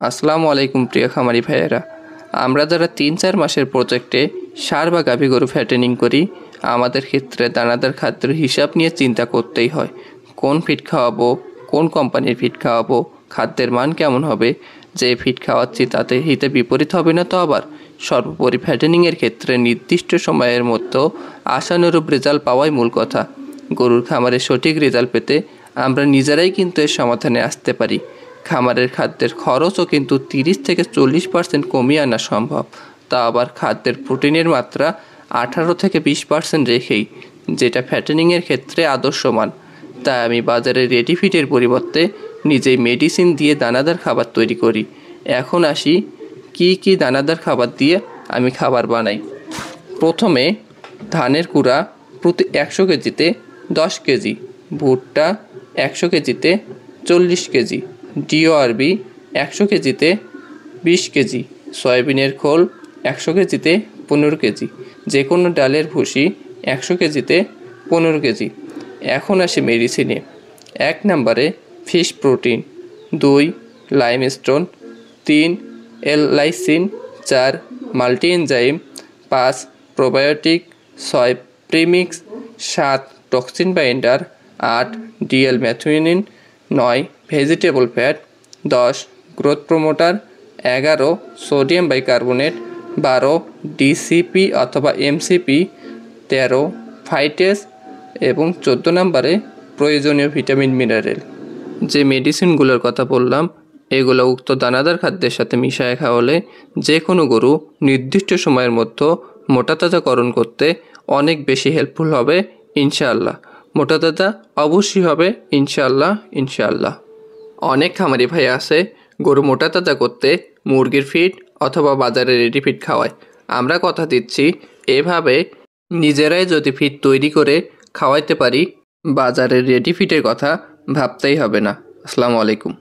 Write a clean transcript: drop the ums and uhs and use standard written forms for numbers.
আসসালামু আলাইকুম প্রিয় খামারি ভাইয়েরা। আমরা যারা ৩-৪ মাসের প্রজেক্টে ষাঁড় বা গাভী গরু ফ্যাটেনিং করি, আমাদের ক্ষেত্রে দানাদার খাদ্যের হিসাব নিয়ে চিন্তা করতেই হয়। কোন ফিড খাওয়াবো, কোন কোম্পানির ফিড খাওয়াবো, খাদ্যের মান কেমন হবে, যে ফিড খাওয়াচ্ছি তাতে হিতে বিপরীত হবে না তো আবার। সর্বোপরি ফ্যাটেনিংয়ের ক্ষেত্রে নির্দিষ্ট সময়ের মধ্যে আশানুরূপ রেজাল্ট পাওয়াই মূল কথা। গরুর খামারে সঠিক রেজাল্ট পেতে আমরা নিজেরাই কিন্তু এর সমাধানে আসতে পারি। খামারের খাদ্যের খরচও কিন্তু 30-40% কমিয়ে আনা সম্ভব, তা আবার খাদ্যের প্রোটিনের মাত্রা 18-20% রেখেই, যেটা ফ্যাটেনিংয়ের ক্ষেত্রে আদর্শ মান। তাই আমি বাজারে রেডি ফিডের পরিবর্তে নিজেই মেডিসিন দিয়ে দানাদার খাবার তৈরি করি। এখন আসি কি দানাদার খাবার দিয়ে আমি খাবার বানাই। প্রথমে ধানের কুড়া প্রতি 100 কেজিতে 10 কেজি, ভুট্টা 100 কেজিতে 40 কেজি, ডিওআরবি 100 কেজিতে 20 কেজি, সয়াবিনের খোল 100 কেজিতে 15 কেজি, যে কোনো ডালের ভুসি 100 কেজিতে 15 কেজি। এখন আসে মেডিসিনে। 1 নম্বরে fish protein, 2 limestone, 3 এল-লাইসিন, 4 multi enzyme, 5 probiotic, 6 premix, 7 toxin binder, 8 DL methionine, 9 vegetable fat, 10 growth promoter, 11 sodium bicarbonate, 12 DCP অথবা এমসিপি, 13 ফাইটেস এবং 14 নম্বরে প্রয়োজনীয় ভিটামিন মিনারেল। যে মেডিসিনগুলোর কথা বললাম, এগুলো উক্ত দানাদার খাদ্যের সাথে মিশিয়ে খাওয়ালে যে কোনো গরু নির্দিষ্ট সময়ের মধ্যে মোটাতাজাকরণ করতে অনেক বেশি হেল্পফুল হবে ইনশাআল্লাহ। মোটাতাজা অবশ্যই হবে ইনশাআল্লাহ। অনেক খামারি ভাই আছে গরু মোটাতাজা করতে মুরগির ফিড অথবা বাজারে রেডি ফিড খাওয়ায়। আমরা কথা দিচ্ছি এভাবে নিজেরাই যদি ফিড তৈরি করে খাওয়াইতে পারি, বাজারের রেডি ফিডের কথা ভাবতেই হবে না। আসসালামু আলাইকুম।